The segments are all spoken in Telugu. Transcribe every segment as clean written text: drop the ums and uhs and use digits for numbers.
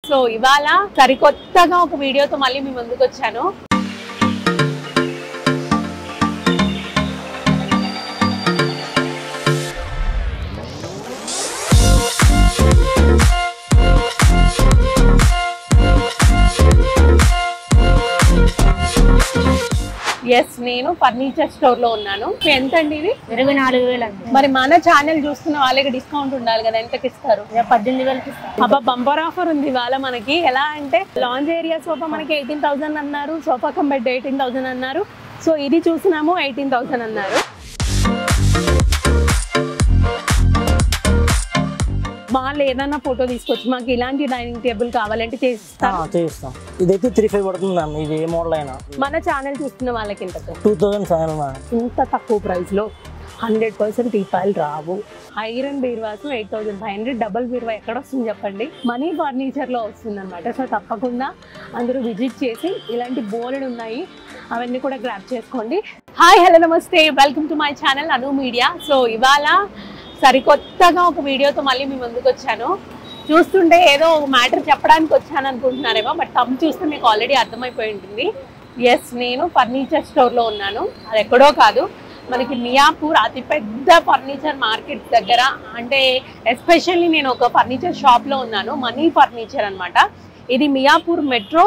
సో ఇవాళ సరికొత్తగా ఒక వీడియోతో మళ్ళీ మీ ముందుకు వచ్చాను. ఎస్, నేను ఫర్నిచర్ స్టోర్ లో ఉన్నాను. ఎంత అండి ఇది? 24,000 అండి. మరి మన ఛానల్ చూస్తున్న వాళ్ళకి డిస్కౌంట్ ఉండాలి కదా, ఎంతకి ఇస్తారు? 18,000 ఇస్తారు. అబ్బా, బంపర్ ఆఫర్ ఉంది ఇవాళ మనకి. ఎలా అంటే లాంజ్ ఏరియా సోఫా మనకి 18,000 అన్నారు, సోఫా కమ్ బెడ్ 18,000 అన్నారు. సో ఇది చూసినాము 18,000 అన్నారు. వాళ్ళు ఏదన్నా ఫోటో తీసుకొచ్చి మాకు ఇలాంటి డైనింగ్ టేబుల్ కావాలంటే చేస్తాం. ఇదైతే 3,500 పడుతుంది మ్యామ్. ఇది ఏ మోడల్ అయినా మన ఛానల్ చూస్తున్న వాళ్ళకి ఎంత? 2,500 ఇంత తక్కువ ప్రైస్ లో 100% టీపాయిలు రావు. ఐరన్ బీర్వాస్ 8,500. డబుల్ బీర్వా ఎక్కడ వస్తుంది చెప్పండి? మనీ ఫర్నిచర్ లో వస్తుంది అనమాట. సో తప్పకుండా అందరూ విజిట్ చేసి ఇలాంటి బోర్డు ఉన్నాయి, అవన్నీ కూడా గ్రాప్ చేసుకోండి. హాయ్, హలో, నమస్తే, welcome to my channel Anu media. So ఇవాళ సరికొత్తగా ఒక వీడియోతో మళ్ళీ మీ ముందుకు వచ్చాను. చూస్తుంటే ఏదో మ్యాటర్ చెప్పడానికి వచ్చాను అనుకుంటున్నారేమో, బట్ తమ్ చూస్తే మీకు ఆల్రెడీ అర్థమైపోయి ఉంటుంది. ఎస్, నేను ఫర్నిచర్ స్టోర్లో ఉన్నాను. అది ఎక్కడో కాదు, మనకి మియాపూర్ అతిపెద్ద ఫర్నిచర్ మార్కెట్ దగ్గర. అంటే ఎస్పెషల్లీ నేను ఒక ఫర్నిచర్ షాప్లో ఉన్నాను, మనీ ఫర్నిచర్ అనమాట. ఇది మియాపూర్ మెట్రో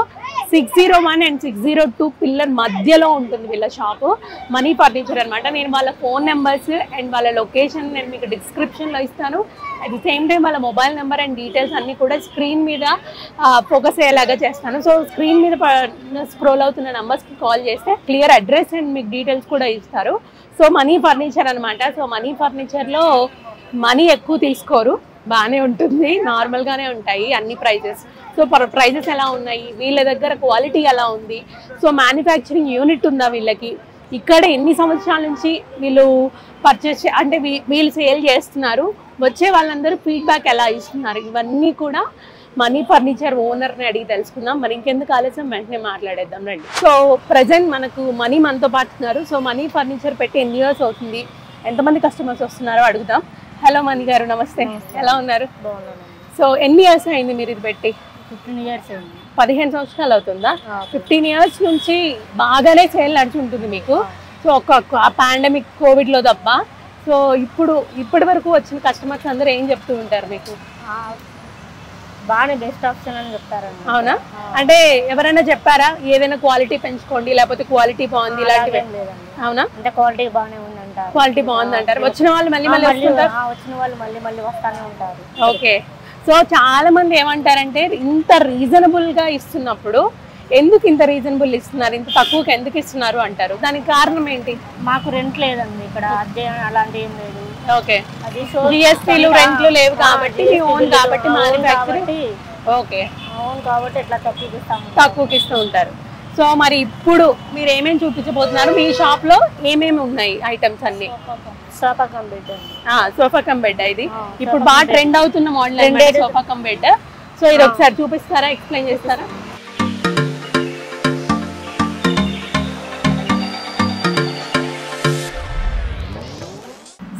601 అండ్ 602 పిల్లర్ మధ్యలో ఉంటుంది వీళ్ళ షాపు, మనీ ఫర్నిచర్ అనమాట. నేను వాళ్ళ ఫోన్ నెంబర్స్ అండ్ వాళ్ళ లొకేషన్ నేను మీకు డిస్క్రిప్షన్లో ఇస్తాను. అట్ ది సేమ్ టైం వాళ్ళ మొబైల్ నెంబర్ అండ్ డీటెయిల్స్ అన్నీ కూడా స్క్రీన్ మీద ఫోకస్ అయ్యేలాగా చేస్తాను. సో స్క్రీన్ మీద స్క్రోల్ అవుతున్న నెంబర్స్కి కాల్ చేస్తే క్లియర్ అడ్రస్ అండ్ మీకు డీటెయిల్స్ కూడా ఇస్తారు. సో మనీ ఫర్నిచర్ అనమాట. సో మనీ ఫర్నిచర్లో మనీ ఎక్కువ తీసుకోరు, బాగానే ఉంటుంది, నార్మల్గానే ఉంటాయి అన్ని ప్రైజెస్. సో ప్రైజెస్ ఎలా ఉన్నాయి, వీళ్ళ దగ్గర క్వాలిటీ ఎలా ఉంది, సో మ్యానుఫ్యాక్చరింగ్ యూనిట్ ఉందా వీళ్ళకి, ఇక్కడ ఎన్ని సంవత్సరాల నుంచి వీళ్ళు పర్చేస్ అంటే వీళ్ళు సేల్ చేస్తున్నారు, వచ్చే వాళ్ళందరూ ఫీడ్బ్యాక్ ఎలా ఇస్తున్నారు, ఇవన్నీ కూడా మనీ ఫర్నిచర్ ఓనర్ని అడిగి తెలుసుకుందాం. మరి ఇంకెందుకు ఆలస్యం, వెంటనే మాట్లాడేద్దాం రండి. సో ప్రజెంట్ మనకు మనీ మనతో పాటున్నారు. సో మనీ ఫర్నిచర్ పెట్టి ఎన్ని ఇయర్స్ అవుతుంది, ఎంతమంది కస్టమర్స్ వస్తున్నారో అడుగుదాం. హలో మణి గారు, నమస్తే, ఎలా ఉన్నారు? సో ఎన్ని ఇయర్స్ అయింది మీరు ఇది పెట్టి? 15 ఇయర్స్ అయింది. 15 సంవత్సరాలు అవుతుందా? 15 ఇయర్స్ నుంచి బాగానే సేల్ నడిచి ఉంటుంది మీకు. సో ఒక పాండమిక్ కోవిడ్లో తప్ప. సో ఇప్పటి వరకు వచ్చిన కస్టమర్స్ అందరూ ఏం చెప్తూ ఉంటారు మీకు? బాగానే బెస్ట్ ఆప్షన్ అని చెప్తారండి. అవునా? అంటే ఎవరైనా చెప్పారా ఏదైనా క్వాలిటీ పెంచుకోండి, లేకపోతే క్వాలిటీ బాగుంది ఇలాంటివి? లేదండి. అవునా? అంటే క్వాలిటీ బాగానే ఉంది అంటారు. క్వాలిటీ బాగుంది అంటారు. వచ్చిన వాళ్ళు మళ్ళీ వస్తుంటారు. వచ్చిన వాళ్ళు మళ్ళీ వస్తానే ఉంటారు. ఓకే. సో చాలా మంది ఏమంటారంటే ఇంత రీజనబుల్ గా ఇస్తున్నప్పుడు ఎందుకు ఇంత రీజనబుల్ ఇస్తున్నారు, ఇంత తక్కువకి ఎందుకు ఇస్తున్నారు అంటారు. దానికి కారణం ఏంటి? మాకు రెంట్ లేదండి ఇక్కడ, అద్దె అలాంటి ఏం లేదు. ఓకే, అది జిఎస్టీలు రెంట్లు లేవు కాబట్టి ఓన్ కాబట్టి మ్యానుఫ్యాక్చరింగ్. ఓకే, ఓన్ కాబట్టి ఎట్లా తక్కువకి ఇస్తూ ఉంటారు. సో మరి ఇప్పుడు మీరు ఏమేమి చూపించబోతున్నారు? మీ షాప్ లో ఏమేమి ఉన్నాయి ఐటమ్స్ అన్ని? Sofa cum bed. Sofa cum bed ఇది ఇప్పుడు బాగా ట్రెండ్ అవుతున్న model sofa cum bed. So ఇది ఒకసారి చూపిస్తారా, ఎక్స్ప్లెయిన్ చేస్తారా?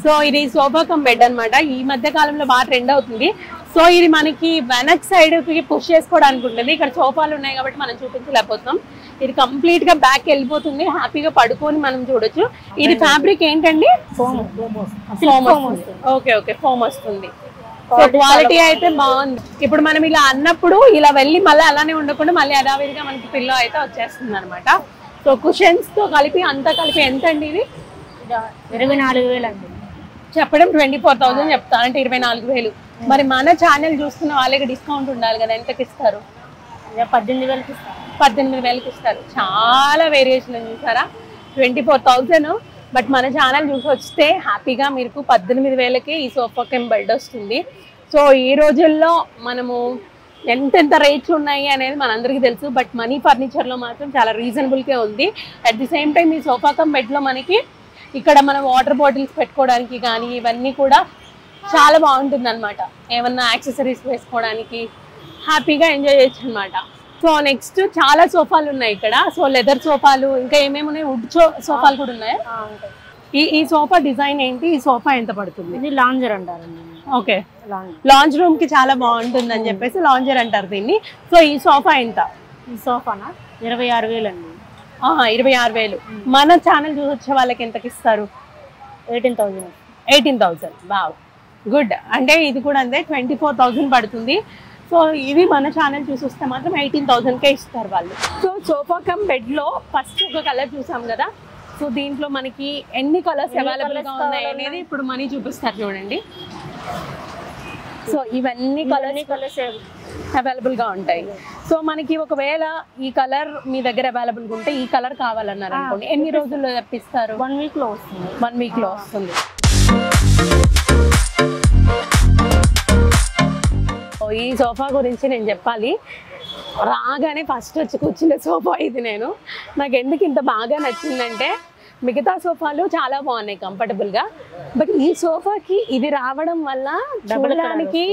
సో ఇది సోఫా కమ్ బెడ్ అనమాట. ఈ మధ్య కాలంలో బాగా ట్రెండ్ అవుతుంది. సో ఇది మనకి వెనక్ సైడ్ కి పుష్ చేసుకోవడానికి ఉంటుంది. ఇక్కడ సోఫాలు ఉన్నాయి కాబట్టి మనం చూపించలేకపోతున్నాం. ఇది కంప్లీట్ గా బ్యాక్ వెళ్ళిపోతుంది, హ్యాపీగా పడుకొని మనం చూడొచ్చు. ఇది ఫ్యాబ్రిక్ ఏంటండి? ఫోమ్. ఓకే ఓకే, ఫోమ్ వస్తుంది. సో క్వాలిటీ అయితే బాగుంది. ఇప్పుడు మనం ఇలా అన్నప్పుడు ఇలా వెళ్ళి మళ్ళీ అలానే ఉండకుండా మళ్ళీ యథావిధిగా మనకి పిల్లో అయితే వచ్చేస్తుంది అనమాట. సో కుషన్స్ తో కలిపి అంతా కలిపి ఎంత అండి ఇది? 24,000 అండి. చెప్పడం 24,000 చెప్తా అంటే 24,000. మరి మన ఛానల్ చూస్తున్న వాళ్ళకి డిస్కౌంట్ ఉండాలి కదా, ఎంతకి ఇస్తారు? 18,000 ఇస్తారు. 18,000 ఇస్తారు. చాలా వేరియేషన్ చూసారా, 24,000. బట్ మన ఛానల్ చూసి వస్తే హ్యాపీగా మీకు 18,000కి ఈ సోఫా కమ్ బెడ్ వస్తుంది. సో ఈ రోజుల్లో మనము ఎంతెంత రేట్స్ ఉన్నాయి అనేది మనందరికీ తెలుసు, బట్ మనీ ఫర్నిచర్లో మాత్రం చాలా రీజనబుల్గా ఉంది. అట్ ది సేమ్ టైం ఈ సోఫా కమ్ బెడ్లో మనకి ఇక్కడ మనం వాటర్ బాటిల్స్ పెట్టుకోవడానికి కానీ ఇవన్నీ కూడా చాలా బాగుంటుంది అనమాట. ఏమన్నా యాక్సెసరీస్ వేసుకోవడానికి హ్యాపీగా ఎంజాయ్ చేయొచ్చు అనమాట. సో నెక్స్ట్ చాలా సోఫాలు ఉన్నాయి ఇక్కడ. సో లెదర్ సోఫాలు, ఇంకా ఏమేమి ఉన్నాయి, వుడ్ సోఫాలు కూడా ఉన్నాయి. ఈ సోఫా డిజైన్ ఏంటి, ఈ సోఫా ఎంత పడుతుంది? ఇది లాంజర్ అంటారండి. Okay, lounge. లాంజ్ రూమ్ కి చాలా బాగుంటుంది అని చెప్పేసి లాంజర్ అంటారు దీన్ని. సో ఈ సోఫా ఎంత? ఈ సోఫానా 26,000 అండి. 26,000. మన ఛానల్ చూసి వచ్చే వాళ్ళకి ఎంతకి ఇస్తారు? 18,000. 18,000. Wow, good. అంటే ఇది కూడా అంతే 24,000 పడుతుంది. సో ఇది మన ఛానల్ చూసి వస్తే మాత్రం 18,000కే ఇస్తారు వాళ్ళు. సో సోఫా కమ్ బెడ్లో ఫస్ట్ ఒక కలర్ చూసాం కదా. సో దీంట్లో మనకి ఎన్ని కలర్స్ అవైలబుల్గా ఉన్నాయి అనేది ఇప్పుడు మనీ చూపిస్తారు చూడండి. సో ఇవన్నీ కలర్స్ అవైలబుల్గా ఉంటాయి. సో మనకి ఒకవేళ ఈ కలర్ మీ దగ్గర అవైలబుల్గా ఉంటే ఈ కలర్ కావాలన్నారు అనుకోండి, ఎన్ని రోజుల్లో తెప్పిస్తారు? 1 వీక్లో వస్తుంది. 1 వీక్లో వస్తుంది. ఈ సోఫా గురించి నేను చెప్పాలి. రాగానే ఫస్ట్ వచ్చి కూర్చునే సోఫా ఇది. నాకు ఎందుకు ఇంత బాగా నచ్చిందంటే మిగతా సోఫాలు చాలా బాగున్నాయి కంఫర్టబుల్గా, బట్ ఈ సోఫాకి ఇది రావడం వల్ల చూడడానికి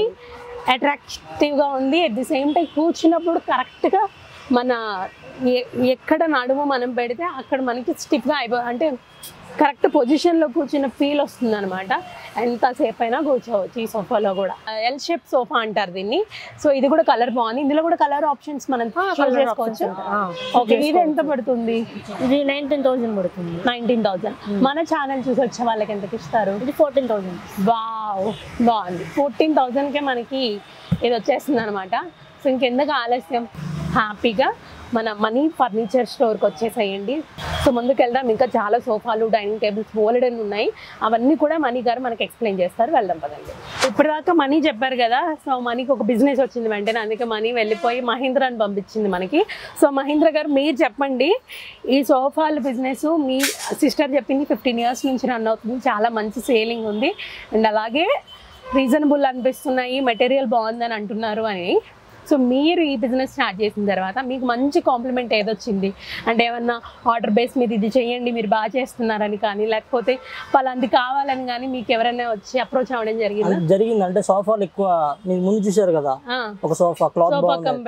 అట్రాక్టివ్గా ఉంది. అట్ ది సేమ్ టైం కూర్చున్నప్పుడు కరెక్ట్గా మన ఎక్కడ నడుము మనం పెడితే అక్కడ మనకి స్టిఫ్గా అంటే కరెక్ట్ పొజిషన్లో కూర్చున్న ఫీల్ వస్తుంది అనమాట. ఎంతసేపు అయినా కూర్చోవచ్చు ఈ సోఫాలో కూడా. ఎల్ షేప్ సోఫా అంటారు దీన్ని. సో ఇది కూడా కలర్ బాగుంది. ఇందులో కూడా కలర్ ఆప్షన్స్ మనం చూస్ చేసుకోవచ్చు. ఓకే, ఇది ఎంత పడుతుంది? ఇది 19,000 పడుతుంది. 19,000. మన ఛానల్ చూసి వచ్చే వాళ్ళకి ఎంతకి ఇస్తారు? ఇది 14,000. వావ్, బాగుంది. 14,000కే మనకి ఇది వచ్చేస్తుంది అనమాట. సో ఇంకెందుకు ఆలస్యం, హ్యాపీగా మన మనీ ఫర్నిచర్ స్టోర్కి వచ్చేసేయండి. సో ముందుకు వెళ్దాం. ఇంకా చాలా సోఫాలు, డైనింగ్ టేబుల్స్ బోలెడన్ ఉన్నాయి. అవన్నీ కూడా మనీ గారు మనకి ఎక్స్ప్లెయిన్ చేస్తారు. వెళ్దాం పదండి. ఇప్పటిదాకా మనీ చెప్పారు కదా. సో మనీకి ఒక బిజినెస్ వచ్చింది వెంటనే, అందుకే మనీ వెళ్ళిపోయి మహీంద్రాని పంపించింది మనకి. సో మహీంద్ర గారు మీరు చెప్పండి, ఈ సోఫాల బిజినెస్ మీ సిస్టర్ చెప్పింది 15 years నుంచి రన్ అవుతుంది. చాలా మంచి సేలింగ్ ఉంది అండ్ అలాగే రీజనబుల్ అనిపిస్తున్నాయి, మెటీరియల్ బాగుందని అంటున్నారు అని. సో మీరు ఈ బిజినెస్ స్టార్ట్ చేసిన తర్వాత మీకు మంచి కాంప్లిమెంట్ ఏదొచ్చింది? అంటే ఏమన్నా ఆర్డర్ బేస్ మీద ఇది చేయండి మీరు బాగా చేస్తున్నారని కానీ, లేకపోతే వాళ్ళంది కావాలని కానీ మీకు ఎవరైనా వచ్చి అప్రోచ్ అవ్వడం జరిగింది? అంటే సోఫాలు ఎక్కువ మీరు ముందు చూసారు కదా, ఒక సోఫా క్లాత్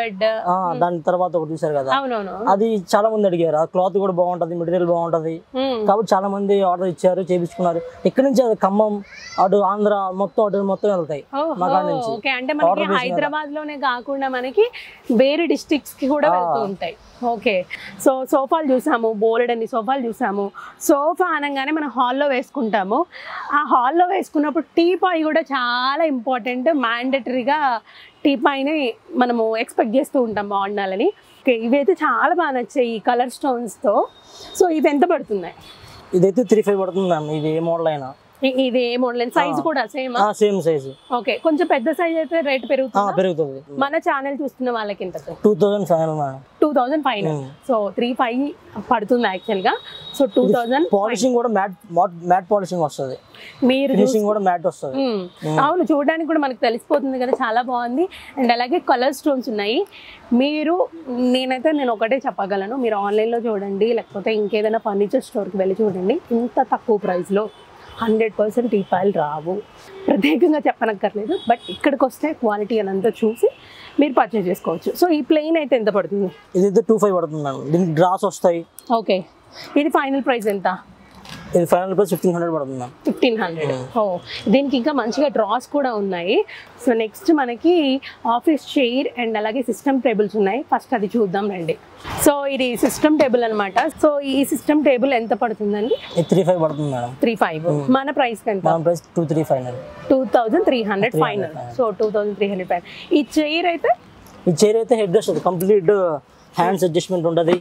బెడ్, దాని తర్వాత ఒకటి చూసారు కదా. అవునవును, అది చాలా మంది అడిగారు. ఆ క్లాత్ కూడా బాగుంటది, మెటీరియల్ బాగుంటది కాబట్టి చాలా మంది ఆర్డర్ ఇచ్చారు, చేయించుకున్నారు. ఇక్కడ నుంచి అది ఖమ్మం, అటు ఆంధ్ర మొత్తం వెళ్తాయి మా కాడ నుంచి. అంటే మనకి హైదరాబాద్ లోనే కాకుండా మనకి వేరే డిస్ట్రిక్ట్స్ కి కూడా వెళ్తూ ఉంటాయి. ఓకే, సో సోఫాలు చూసాము, బోలెడన్ని సోఫాలు చూసాము. సోఫా అనగానే మనం హాల్లో వేసుకుంటాము. ఆ హాల్లో వేసుకున్నప్పుడు టీపాయ్ కూడా చాలా ఇంపార్టెంట్. మ్యాండటరీగా టీపాయ్ని మనము ఎక్స్పెక్ట్ చేస్తూ ఉంటాం బాగుండాలని. ఓకే, ఇవైతే చాలా బాగా నచ్చాయి ఈ కలర్ స్టోన్స్తో. సో ఇవి ఎంత పడుతున్నాయి? ఇదైతే 3,500 పడుతుంది మ్యామ్. ఇది ఏ మోడల్ అయినా. ఇది ఏ మోడల్? సైజ్ కూడా సేమ్ సైజ్. ఓకే, కొంచెం పెద్ద సైజ్ అయితే రేట్ పెరుగుతుంది. మన ఛానల్ చూస్తున్న వాళ్ళకి ఎంత? 2,500. 2,500. సో 3,500 పడుతుంది యాక్చువల్ గా. సో 2,000. పాలిషింగ్ కూడా మ్యాట్ పాలిషింగ్ వస్తుంది. మీరు ఫినిషింగ్ కూడా మ్యాట్ వస్తుంది. అవును, చూడడానికి కూడా మనకు తెలిసిపోతుంది కదా, చాలా బాగుంది. అండ్ అలాగే కలర్ స్టోన్స్ ఉన్నాయి. నేను ఒకటే చెప్పగలను, మీరు ఆన్లైన్లో చూడండి లేకపోతే ఇంకేదైనా ఫర్నిచర్ స్టోర్కి వెళ్ళి చూడండి. ఇంత తక్కువ ప్రైస్లో 100% టీపాయిలు రావు. ప్రత్యేకంగా చెప్పనక్కర్లేదు, బట్ ఇక్కడికి వస్తే క్వాలిటీ అనంతా చూసి మీరు పర్చేజ్ చేసుకోవచ్చు. సో ఈ ప్లెయిన్ అయితే ఎంత పడుతుంది? ఇదైతే 2,500 పడుతుంది మ్యామ్. దీనికి డ్రాస్ వస్తాయి. ఓకే, ఇది ఫైనల్ ప్రైస్ ఎంత? ఇది ఫైనల్ ప్రైస్ 1,500 పడుతుంది మ్యామ్. 1,500. ఓ, దీనికి ఇంకా మంచిగా డ్రాస్ కూడా ఉన్నాయి. సో నెక్స్ట్ మనకి ఆఫీస్ చైర్ అండ్ అలాగే సిస్టమ్ టేబుల్స్ ఉన్నాయి. ఫస్ట్ అది చూద్దాం రండి. సో ఇది సిస్టమ్ టేబుల్ అనమాట. సో ఈ సిస్టమ్ టేబుల్ ఎంత పడుతుందండి? 3,500 పడుతుంది మేడం. 3,500. మన ప్రైస్ ఎంత? మన ప్రైస్ 2,300. 2,300 ఫైనల్. So 2,300 final. ఈ చైర్ అయితే? ఈ చైర్ అయితే హెడ్ వస్తుంది, కంప్లీట్ హ్యాండ్స్ అడ్జస్ట్మెంట్ ఉంటుంది,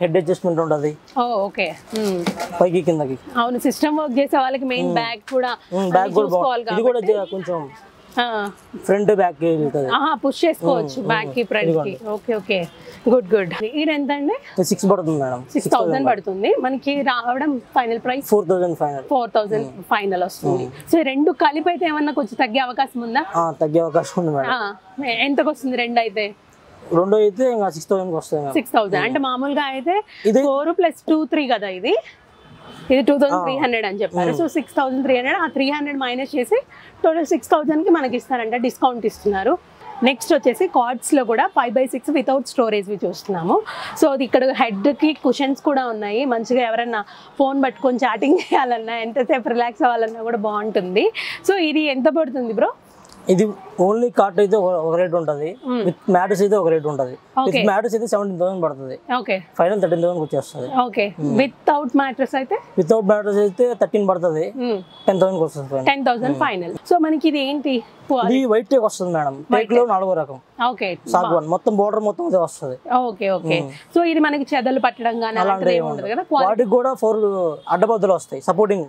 హెడ్ అడ్జస్ట్మెంట్ ఉంటుంది. ఓకే, పైకి కిందకి. అవును, సిస్టమ్ వర్క్ చేసే వాళ్ళకి మెయిన్ బ్యాగ్ కూడా ఇది కూడా కొంచెం ఫ్రంట్ బ్యాక్ పుష్ చేసుకోవచ్చు, బ్యాక్ కి ఫ్రంట్ కి. Okay okay, good good. ఇది ఎంత అండి? 6 పడుతుంది మేడం. 6,000 పడుతుంది. మనకి రావడం ఫైనల్ ప్రైస్ 4,000 ఫైనల్ వస్తుంది. సో రెండు కలిపి అయితే ఏమన్నా కొంచెం తగ్గే అవకాశం ఉందా? తగ్గే అవకాశం ఉంది మేడం. ఎంతకు వస్తుంది రెండు అయితే? రెండు అయితే ఇంకా 6,000 వస్తాయి. 6,000 అంటే మామూలుగా అయితే 4 + 2 3 కదా. ఇది 2,300 అని చెప్పారు. సో 6,300, ఆ 300 మైనస్ చేసి టోటల్ 6,000కి మనకి ఇస్తారంట, డిస్కౌంట్ ఇస్తున్నారు. నెక్స్ట్ వచ్చేసి కార్డ్స్లో కూడా 5x6 వితౌట్ స్టోరేజ్వి చూస్తున్నాము. సో అది ఇక్కడ హెడ్కి కుషన్స్ కూడా ఉన్నాయి. మంచిగా ఎవరైనా ఫోన్ పట్టుకొని చాటింగ్ చేయాలన్నా ఎంతసేపు రిలాక్స్ అవ్వాలన్నా కూడా బాగుంటుంది. సో ఇది ఎంత పడుతుంది బ్రో? ఇది ఓన్లీ కార్ట్ అయితే ఒక రేట్ ఉంటుంది, విత్ మ్యాట్రెస్ అయితే ఒక రేట్ ఉంటుంది. విత్ మ్యాట్రెస్ అయితే 17,000 పడుతుంది. ఓకే, ఫైనల్ 13,000 వచ్చేస్తుంది. ఓకే, వితౌట్ మ్యాట్రెస్ అయితే వితౌట్ మ్యాట్రెస్ అయితే 13 పడుతుంది, 10,000 వస్తుంది. 10,000 ఫైనల్. సో మనకి ఇది ఏంటి? ఇది వైట్ టేక్ వస్తుంది మేడం. టేక్ లో 4వ రకం. ఓకే, సాగ్వాన్ మొత్తం బోర్డర్ మొత్తం అదే వస్తుంది. Okay, okay. సో ఇది మనకి చెదలు పట్టడం గానీ అలాంటిది ఏమి ఉండదు కదా? వాటికి కూడా 4 అడ్డబద్దలు వస్తాయి సపోర్టింగ్.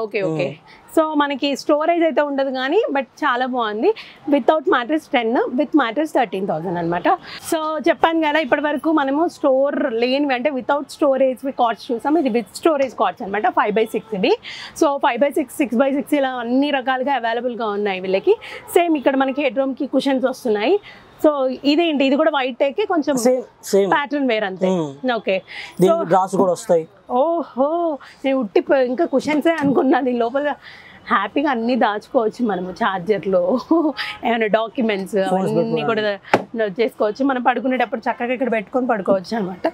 Okay, okay. సో మనకి స్టోరేజ్ అయితే ఉండదు కానీ బట్ చాలా బాగుంది. వితౌట్ మ్యాట్రెస్ 10, విత్ మ్యాట్రెస్ 13,000 అనమాట. సో చెప్పాను కదా ఇప్పటి వరకు మనము స్టోర్ లేనివి అంటే వితౌట్ స్టోరేజ్ కార్డ్స్ చూసాం. ఇది విత్ స్టోరేజ్ కార్డ్స్ అనమాట, 5x6 ఇది. సో 5x6, 6x6 ఇలా అన్ని రకాలుగా అవైలబుల్గా ఉన్నాయి వీళ్ళకి. సేమ్ ఇక్కడ మనకి హెడ్ రూమ్కి కుషన్స్ వస్తున్నాయి. సో ఇదేంటి? ఇది కూడా వైట్ టేక్, కొంచెం సేమ్ ప్యాటర్న్ వేర్ అంతే. ఓకే, దీనికి డ్రాస్ కూడా వస్తాయి. ఓహో, నేను ఉట్టి ఇంకా కుషన్సే అనుకున్నా. దీని లోపల హ్యాపీగా అన్నీ దాచుకోవచ్చు మనము. ఛార్జర్లు, ఏమైనా డాక్యుమెంట్స్ అవన్నీ కూడా చేసుకోవచ్చు. మనం పడుకునేటప్పుడు చక్కగా ఇక్కడ పెట్టుకొని పడుకోవచ్చు అనమాట.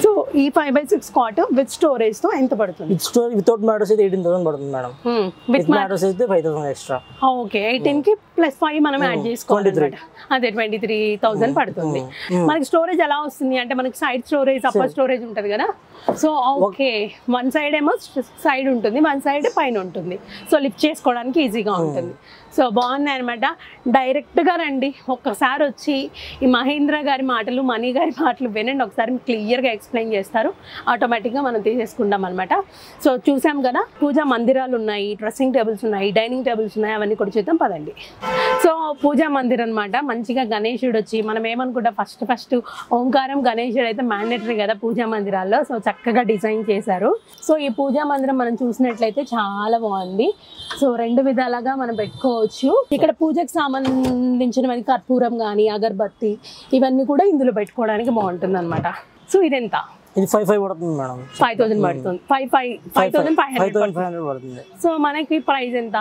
సో ఈ 5x6 కాట్ విత్ స్టోరేజ్ తో ఎంత పడుతుంది? వితౌట్ మ్యాట్రెస్ అయితే 18,000 పడుతుంది మేడం. విత్ మ్యాట్రెస్ అయితే 5,000 ఎక్స్ట్రా. ఓకే, 18 కి ప్లస్ 5 మనం యాడ్ చేసుకోవాలి అనమాట. అదే 23,000 పడుతుంది. మనకి స్టోరేజ్ ఎలా వస్తుంది అంటే మనకి సైడ్ స్టోరేజ్, అప్పర్ స్టోరేజ్ ఉంటుంది కదా. సో ఓకే, వన్ సైడ్ ఏమో సైడ్ ఉంటుంది, వన్ సైడ్ పైన ఉంటుంది. సో లిఫ్ట్ చేసుకోవడానికి ఈజీగా ఉంటుంది. సో బాగున్నాయి అనమాట. డైరెక్ట్గా రండి, ఒక్కసారి వచ్చి ఈ మహేంద్ర గారి మాటలు, మణి గారి మాటలు వినండి. ఒకసారి క్లియర్గా ఎక్స్ప్లెయిన్ చేస్తారు, ఆటోమేటిక్గా మనం తీసేసుకుంటాం అనమాట. సో చూసాం కదా, పూజా మందిరాలు ఉన్నాయి, డ్రెస్సింగ్ టేబుల్స్ ఉన్నాయి, డైనింగ్ టేబుల్స్ ఉన్నాయి, అవన్నీ కూడా చూద్దాం పదండి. సో పూజా మందిర్ అనమాట. మంచిగా గణేశుడు వచ్చి మనం ఏమనుకుంటా ఫస్ట్ ఓంకారం గణేశుడు అయితే మ్యాండేటరీ కదా పూజా మందిరాల్లో. సో చక్కగా డిజైన్ చేశారు. సో ఈ పూజా మందిరం మనం చూసినట్లయితే చాలా బాగుంది. సో 2 విధాలుగా మనం పెట్టుకోవచ్చు. ఇక్కడ పూజకు సంబంధించిన కర్పూరం కానీ అగరబత్తి ఇవన్నీ కూడా ఇందులో పెట్టుకోవడానికి బాగుంటుంది అనమాట. సో ఇదెంత? ఇది 5,500 పడుతుంది మేడం. 5,000 పడుతుంది. 5,500 పడుతుంది. సో మనకి ప్రైస్ ఎంత?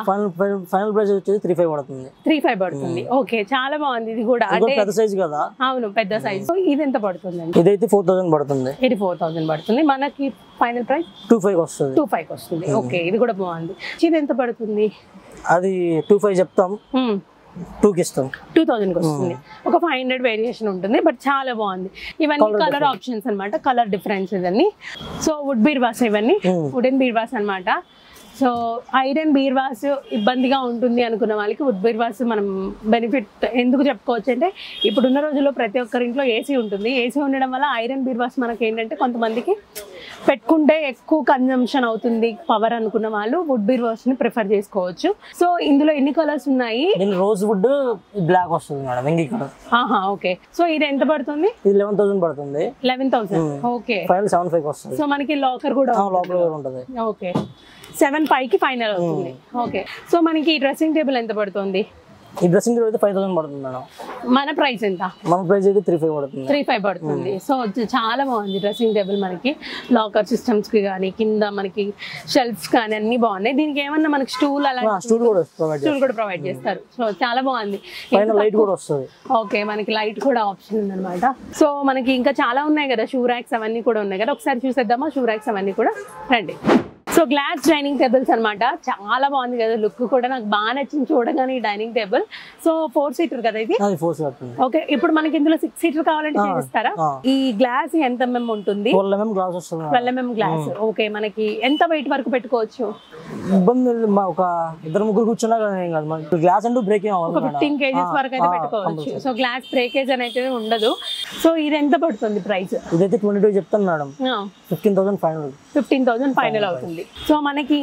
ఫైనల్ ప్రైస్ వచ్చేసి 3,500 పడుతుంది. 3,500 పడుతుంది. ఓకే, చాలా బాగుంది. ఇది కూడా అంటే పెద్ద సైజ్ కదా. అవును, పెద్ద సైజ్. సో ఇది ఎంత పడుతుంది? ఇదైతే 4,000 పడుతుంది. ఇది 4,000 పడుతుంది. మనకి ఫైనల్ ప్రైస్ 2,500 వస్తుంది. 2,500 వస్తుంది. ఓకే, ఇది కూడా బాగుంది. ఇది ఎంత పడుతుంది? అది 2,500 చెప్తాం, 2కి ఇస్తాం. 2,000కి వస్తుంది. ఒక 500 వేరియేషన్ ఉంటుంది, బట్ చాలా బాగుంది. ఇవన్నీ కలర్ ఆప్షన్స్ అనమాట, కలర్ డిఫరెన్స్ ఇవన్నీ. సో వుడ్ బీర్వాస్, ఇవన్నీ వుడెన్ బీర్వాస్ అనమాట. సో ఐరన్ బీర్వాస్ ఇబ్బందిగా ఉంటుంది అనుకున్న వాళ్ళకి వుడ్ బీర్వాస్ మనం బెనిఫిట్ ఎందుకు చెప్పుకోవచ్చు అంటే, ఇప్పుడున్న రోజుల్లో ప్రతి ఒక్కరింట్లో ఏసీ ఉంటుంది. ఏసీ ఉండడం వల్ల ఐరన్ బీర్వాస్ మనకి ఏంటంటే కొంతమందికి పెట్టుకుంటే ఎక్కువ కన్జంప్షన్ అవుతుంది పవర్ అనుకున్న వాళ్ళు వుడ్ బీర్వాస్ ని ప్రిఫర్ చేసుకోవచ్చు. సో ఇందులో ఎన్ని కలర్స్ ఉన్నాయి? రోజ్ వుడ్ బ్లాక్ వస్తుంది madam, Vengi colour. Okay, so ఇది ఎంత పడుతుంది? ఇది 11,000 పడుతుంది. 11,000. ఓకే, ఫైనల్ 7,500 వస్తుంది. సో మనకి లాకర్ కూడా ఉంటుంది. ఓకే, 7,500కి ఫైనల్ అవుతుంది. ఓకే, సో మనకి ఈ డ్రెస్సింగ్ టేబుల్ ఎంత పడుతుంది? ఈ డ్రెస్సింగ్ టేబుల్ అయితే 5,000 పడుతుంది మేడం. మన ప్రైస్ ఎంత? మన ప్రైస్ అయితే 3,500 పడుతుంది. 3,500 పడుతుంది. సో చాలా బాగుంది డ్రెస్సింగ్ టేబుల్. మనకి లాకర్ సిస్టమ్స్ కి కానీ కింద మనకి షెల్ఫ్స్ కానీ అన్ని బాగున్నాయి. దీనికి ఏమన్నా మనకి స్టూల్ అలా స్టూల్ కూడా ప్రొవైడ్ చేస్తారు. సో చాలా బాగుంది. లైట్ కూడా వస్తుంది. ఓకే, మనకి లైట్ కూడా ఆప్షన్ ఉందన్నమాట. సో మనకి ఇంకా చాలా ఉన్నాయి కదా, షూ ర్యాక్స్ అవన్నీ కూడా ఉన్నాయి కదా, ఒకసారి చూసేద్దామా షూ ర్యాక్స్ అవన్నీ కూడా రండి. సో గ్లాస్ డైనింగ్ టేబుల్స్ అనమాట. చాలా బాగుంది కదా, లుక్ కూడా నాకు బాగా నచ్చింది చూడగానే ఈ డైనింగ్ టేబుల్. సో 4 సీటర్ కదా ఇది? ఓకే, ఇప్పుడు మనకి ఇందులో 6 సీటర్ కావాలంటే చేస్తారా? ఈ గ్లాస్ ఎంత mm ఉంటుంది? 12 mm గ్లాస్ వస్తుంది. 12 mm గ్లాస్. ఓకే, మనకి ఎంత వెయిట్ వరకు పెట్టుకోవచ్చు? ఇబ్బంది ఒక 2-3 కూర్చున్నా మనకి గ్లాస్ అంటూ బ్రేకింగ్ ఒక 15 kgs వరకు అయితే పెట్టుకోవచ్చు. సో గ్లాస్ బ్రేకేజ్ అనేది ఉండదు. సో ఇది ఎంత పడుతుంది ప్రైస్? ఇదైతే 22 చెప్తాను మేడం. 15,000 ఫైనల్. 15,000 ఫైనల్ అవుతుంది. సో మనకి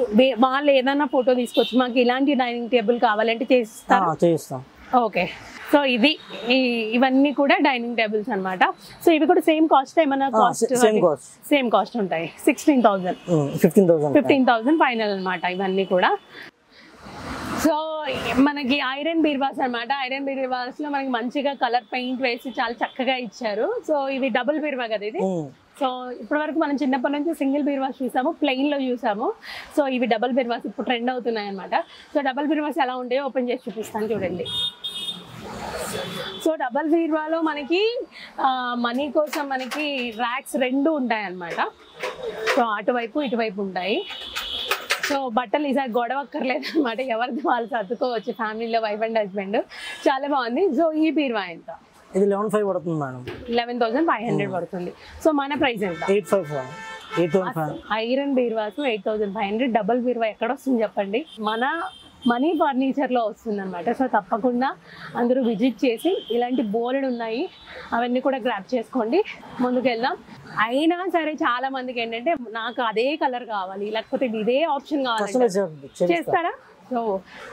వాళ్ళు ఏదైనా ఫోటో తీసుకొచ్చి మాకు ఇలాంటి డైనింగ్ టేబుల్ కావాలంటే చేస్తాం. ఓకే, సో ఇవన్నీ కూడా డైనింగ్ టేబుల్స్ అనమాట. సో ఇవి కూడా సేమ్ కాస్ట్ ఏమైనా సేమ్ కాస్ట్ ఉంటాయి. 16,000, 15,000 ఫైనల్ అనమాట ఇవన్నీ కూడా. సో మనకి ఐరన్ బీర్వాస్ అనమాట. ఐరన్ బీర్వాస్ లో మనకి మంచిగా కలర్ పెయింట్ వేసి చాలా చక్కగా ఇచ్చారు. సో ఇది డబుల్ బీర్వా కదా ఇది? సో ఇప్పటి వరకు మనం చిన్నప్పటి నుంచి సింగిల్ బీర్వాస్ చూసాము, ప్లెయిన్ లో చూసాము. సో ఇవి డబుల్ బీర్వాస్ ఇప్పుడు ట్రెండ్ అవుతున్నాయి అనమాట. సో డబుల్ బీర్వాస్ ఎలా ఉంటాయో ఓపెన్ చేసి చూపిస్తాను చూడండి. సో డబల్ బీరువాలో మనకి మనీ కోసం మనకి ర్యాక్స్ రెండు ఉంటాయి అన్నమాట. సో అటువైపు ఇటువైపు ఉంటాయి. సో బట్టలు ఈసారి గొడవక్కర్లేదు అనమాట, ఎవరిది వాళ్ళు సర్దుకోవచ్చు ఫ్యామిలీలో వైఫ్ అండ్ హస్బెండ్. చాలా బాగుంది. సో ఈ బీరువా ఎంత? ఇది 11,500 పడుతుంది మేడం. 11,500 పడుతుంది. సో మన ప్రైస్ ఎంత? 8,500. ఐరన్ బీరువాస్ 8,500. డబల్ బీరువా ఎక్కడ వస్తుంది చెప్పండి? మన మనీ ఫర్నిచర్లో వస్తుంది అనమాట. సో తప్పకుండా అందరూ విజిట్ చేసి ఇలాంటి బోర్డు ఉన్నాయి అవన్నీ కూడా గ్రాప్ చేసుకోండి. ముందుకు వెళ్దాం. అయినా సరే చాలా మందికి ఏంటంటే నాకు అదే కలర్ కావాలి, లేకపోతే ఇదే ఆప్షన్ కావాలి, చేస్తారా? సో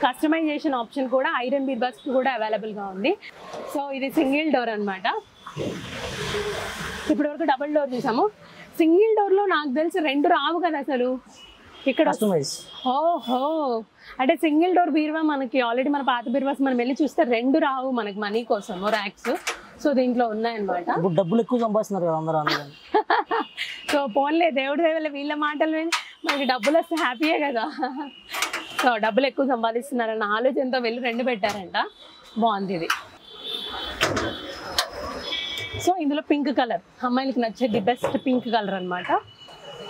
కస్టమైజేషన్ ఆప్షన్ కూడా ఐరన్ బీరువాస్ కూడా అవైలబుల్గా ఉంది. సో ఇది సింగిల్ డోర్ అనమాట. ఇప్పటి వరకు డబుల్ డోర్ చూసాము. సింగిల్ డోర్లో నాకు తెలిసి రెండు రావు కదా అసలు ఇక్కడ. ఓహో, అంటే సింగిల్ డోర్ బీరువా మనకి ఆల్రెడీ మన పాత బీరువాస్ మనం వెళ్ళి చూస్తే రెండు రావు మనకి మనీ కోసం ర్యాక్స్. సో దీంట్లో ఉన్నాయన్నమాట. డబ్బులు ఎక్కువ సంపాదిస్తున్నారు కదా అందరూ. సో పోన్లే, దేవుడి దేవుళ్ళ వీళ్ళ మాటలు విని మనకి డబ్బులు వస్తే హ్యాపీయే కదా. సో డబ్బులు ఎక్కువ సంపాదిస్తున్నారన్న ఆలోచనతో వెళ్ళి రెండు పెట్టారంట. బాగుంది ఇది. సో ఇందులో పింక్ కలర్ అమ్మాయిలకి నచ్చేది బెస్ట్ పింక్ కలర్ అనమాట.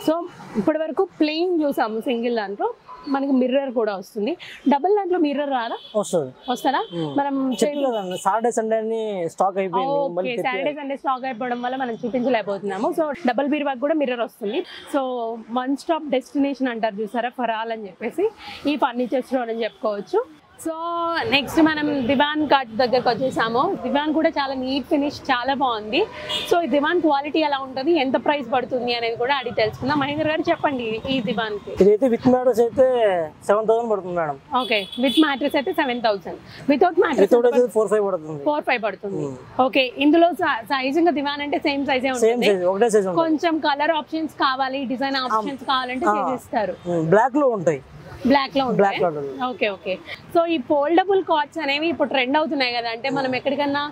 సో ఇప్పటి వరకు ప్లెయిన్ చూసాము సింగిల్ దాంట్లో, మనకి మిర్రర్ కూడా వస్తుంది. డబుల్ దాంట్లో మిర్రర్ రాదా? వస్తారా? మనం సాటర్డే సండే స్టాక్ అయిపోయింది. సాటర్డే సండే స్టాక్ అయిపోవడం వల్ల మనం చూపించలేకపోతున్నాము. సో డబుల్ బీరువాకి కూడా మిర్రర్ వస్తుంది. సో వన్ స్టాప్ డెస్టినేషన్ అంటారు చూసారా, ఫరాల్ అని చెప్పేసి ఈ ఫర్నిచర్ స్టోర్ అని చెప్పుకోవచ్చు. సో నెక్స్ట్ మనం దివాన్ కాట్ దగ్గరకు వచ్చేసాము. దివాన్ కూడా చాలా నీట్ ఫినిష్, చాలా బాగుంది. సో ఈ దివాన్ క్వాలిటీ ఎలా ఉంటుంది, ఎంత ప్రైస్ పడుతుంది అనేది కూడా అడిగి తెలుసుకుందాం. మహేంద్ర గారు చెప్పండి. ఈ దివాన్కి ఇదైతే విత్ మ్యాట్రెస్ అయితే 7,000 పడుతుంది మేడం. ఓకే, విత్ మ్యాట్రెస్ అయితే 7,000, వితౌట్ మ్యాట్రెస్ 4,500 పడుతుంది. 4,500 పడుతుంది. ఓకే, ఇందులో సైజ్ ఇంకా దివాన్ అంటే సేమ్ సైజే ఉంటుంది. కొంచెం కలర్ ఆప్షన్స్ కావాలి, డిజైన్ ఆప్షన్స్ కావాలంటే చేసిస్తారు. బ్లాక్ లో ఉంటాయి, బ్లాక్ లో ఉంటాయి. Okay okay. సో ఈ ఫోల్డబుల్ కాట్స్ అనేవి ఇప్పుడు ట్రెండ్ అవుతున్నాయి కదా, అంటే మనం ఎక్కడికన్నా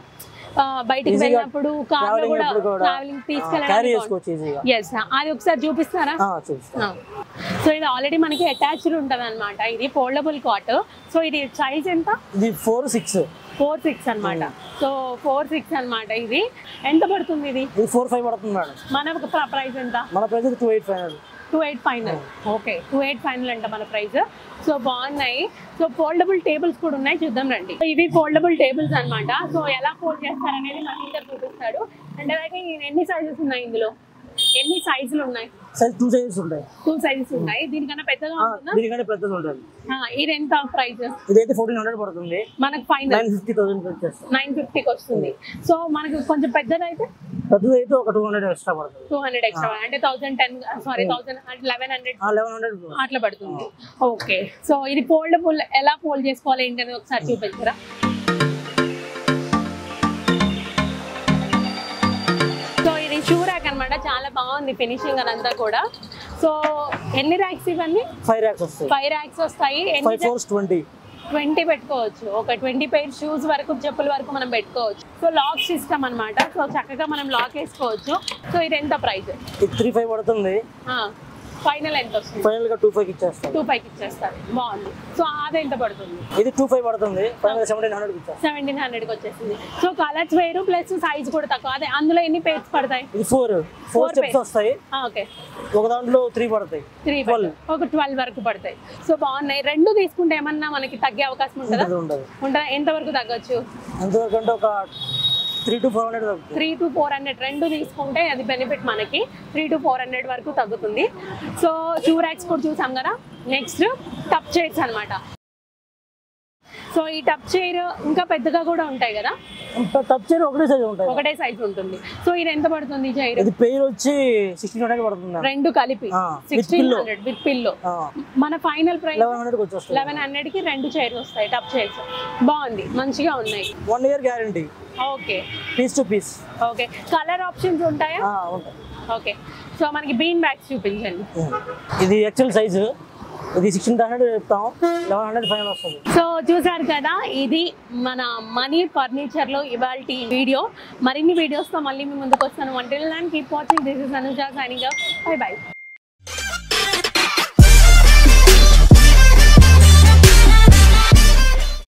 బయటికి వెళ్ళినప్పుడు కార్ లో కూడా ట్రావెలింగ్ తీసుకెళ్ళడానికి. ఎస్, అది ఒకసారి చూపిస్తారా? సో ఇది ఆల్రెడీ మనకి అటాచ్డ్ ఉంటది అనమాట. ఇది ఫోల్డబుల్ కాట్. సో ఇది సైజ్ ఎంత? ఇది 4'6" అనమాట. సో 4'6" అనమాట. ఇది ఎంత పడుతుంది? ఇది 4,500 పడుతుంది మేడం. మన ప్రైస్ ఎంత? మన ప్రైస్ 2,800. 2,800. ఓకే, 2,800 అంట మన ప్రైస్. సో బాగున్నాయి. సో ఫోల్డబుల్ టేబుల్స్ కూడా ఉన్నాయి, చూద్దాం రండి. ఇవి ఫోల్డబుల్ టేబుల్స్ అనమాట. సో ఎలా ఫోల్డ్ చేస్తారనేది మహేందర్ చూపిస్తాడు. అంటే ఎన్ని సైజెస్ ఉన్నాయి ఇందులో, ఎన్ని సైజులు ఉన్నాయి? 2 సైజెస్ ఉంటాయి. 2 సైజెస్ ఉన్నాయి. దీనికన్నా పెద్దగా ఉంటుందా? దీనికన్నా పెద్దగా ఉంటుంది. ఇది ఎంత ప్రైస్? ఇదైతే 1,400 పడుతుంది. మనకు ఫైనల్ 950కి వస్తుంది. సో మనకు కొంచెం పెద్దదైతే ఒక 200 ఎక్స్ట్రా పడుతుంది. 200 ఎక్స్ట్రా అంటే 1,1100 అట్లా పడుతుంది. ఓకే, సో ఇది ఫోల్డబుల్. ఎలా ఫోల్డ్ చేసుకోవాలి ఏంటనేది ఒకసారి చూపించరా? సో ఇది షూ ర్యాక్ అనమాట. చాలా బాగుంది ఫినిషింగ్ అదంతా కూడా. సో ఎన్ని ర్యాక్స్ ఇవన్నీ? 5 ర్యాక్స్ వస్తాయి. 5 ర్యాక్స్ వస్తాయి. 5 4s 20 పెట్టుకోవచ్చు. ఒక 20 పైర్ షూస్ వరకు, చెప్పుల వరకు మనం పెట్టుకోవచ్చు. సో లాక్ సిస్టమ్ అనమాట. సో చక్కగా మనం లాక్ వేసుకోవచ్చు. సో ఇది ఎంత ప్రైస్? 3,500 పడుతుంది. ఫైనల్ ఎంత వస్తుంది? ఫైనల్ గా 2,500 ఇచ్చేస్తాం. 2,500 ఇచ్చేస్తారు. బాగుంది. సో అది ఎంత పడుతుంది? ఇది 2,500 పడుతుంది. ఫైనల్ 1,700కి వచ్చేసింది. సో కలర్స్ వేరు ప్లస్ సైజ్ కూడా తక్కువ. అదే అందులో ఎన్ని పేర్స్ పడతాయి? ఇది 4 స్టెప్స్ వస్తాయి. ఓకే, ఒక దాంట్లో 3 పడతాయి. 3 ఒక 12 వరకు పడతాయి. సో బాగున్నాయి. రెండు తీసుకుంటే ఏమన్నా మనకి తగ్గే అవకాశం ఉంటుందా? ఉంటుందా? ఎంత వరకు తగ్గొచ్చు? ఎంతవరకు అంటే ఒక 3 to 400. 3 to 400 రెండు తీసుకుంటే అది బెనిఫిట్ మనకి. 3 to 400 వరకు తగ్గుతుంది. సో షూ ర్యాక్స్ కూడా చూసాం కదా. నెక్స్ట్ టప్ చైర్స్ అనమాట. సో ఈ టప్ చైర్ ఇంకా పెద్దగా కూడా ఉంటాయి కదా. టప్ చైర్ ఒకటే సైజ్ ఉంటుంది. సో ఇది ఎంత పడుతుంది చైర్? ఇది పెయిర్ వచ్చి 1,600 పడుతుంది. రెండు కలిపి 1,600 విత్ పిల్లో. మన ఫైనల్ ప్రైస్ 1100కి రెండు చైర్స్ వస్తాయి, టప్ చైర్స్. బాగుంది, మంచిగా ఉన్నాయి. 1 year guarantee. Okay, piece to piece. Okay, colour options ఉంటాయా? ఓకే, సో మనకి బీన్ బ్యాగ్స్ చూపించండి. ఇది యాక్చువల్ సైజు. ఇది 1,600 చెప్తాం, 1,100 ఫైనల్ వస్తుంది. సో చూసారు కదా, ఇది మన మనీ ఫర్నిచర్ లో ఇవాల్టి వీడియో. మరిన్ని వీడియోస్ తో మళ్ళీ మీ ముందుకు వస్తాను. Until then, keep watching. This is Anuja signing off. Bye bye.